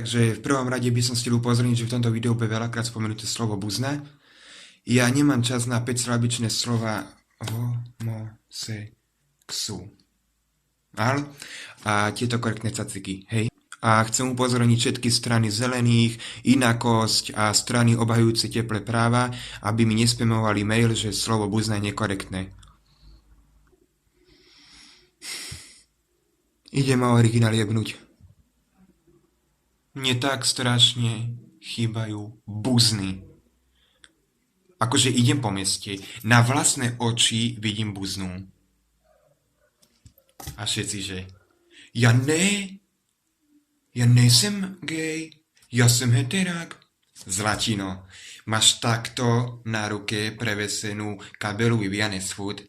Takže v prvom rade by som si chcel upozorniť, že v tomto videu bude veľakrát spomenuté slovo buzna. Ja nemám čas na 5-sylabičné slova homosexuál a tieto korektné caciky, hej. A chcem upozorniť všetky strany zelených, inakosť a strany obhajujúce teplé práva, aby mi nespamovali mail, že slovo buzna je nekorektné. Ide ma originál jebnúť. Mne tak strašne chýbajú buzny. Akože idem po meste, na vlastné oči vidím buznu. A všetci, že ja nejsem gej, ja som heterák. Zlatino, máš takto na ruke prevesenú kabelu Viviane's Food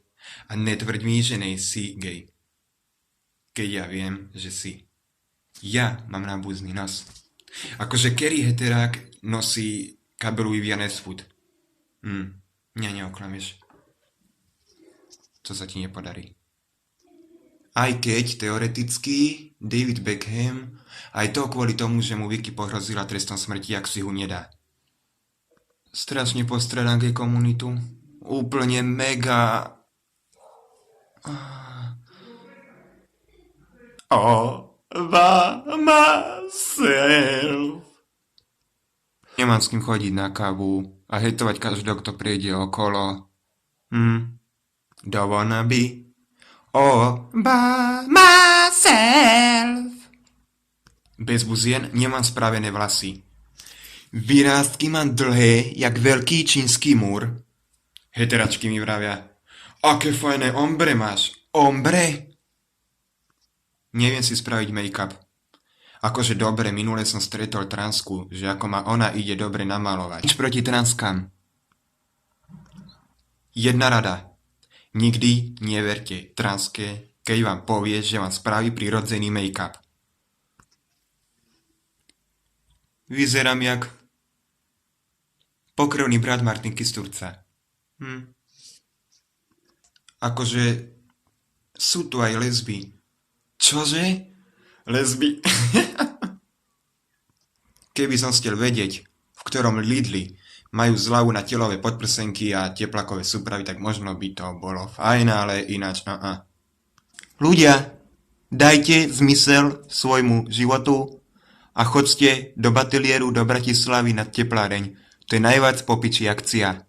a netvrď mi, že nejsi gej. Keď ja viem, že si. Ja mám nábuzný nos. Akože Kerry heterák nosí kabelu Viviane's Food. Mňa neoklameš. To sa ti nepodarí. Aj keď, teoreticky, David Beckham, aj to kvôli tomu, že mu Vicky pohrozila trestom smrti, ak si ho nedá. Strašne postradám gay komunitu. Úplne mega. Myself. Nemám s kým chodiť na kávu a hejtovať každého, kto prejde okolo. Don't wanna be all by myself. Bez buzien nemám spravené vlasy. Vyrástky mám dlhé, jak veľký čínsky múr. Heteračky mi vravia, aké fajné ombre máš. Ombre? Neviem si spraviť make-up. Akože dobre, minule som stretol transku, že ako ma ona ide dobre namalovať. Nič proti transkám. Jedna rada. Nikdy neverte transke, keď vám povie, že vám spraví prirodzený make-up. Vyzerám jak pokrvný brat Martinky z Turca. Akože sú tu aj lesby. Čože? Lesby? Keby som chcel vedieť, v ktorom Lidli majú zľavu na telové podprsenky a teplakové súpravy, tak možno by to bolo fajn, ale ináč Ľudia, dajte zmysel svojmu životu a choďte do Batilieru do Bratislavy na tepláreň. To je najviac popiči akcia.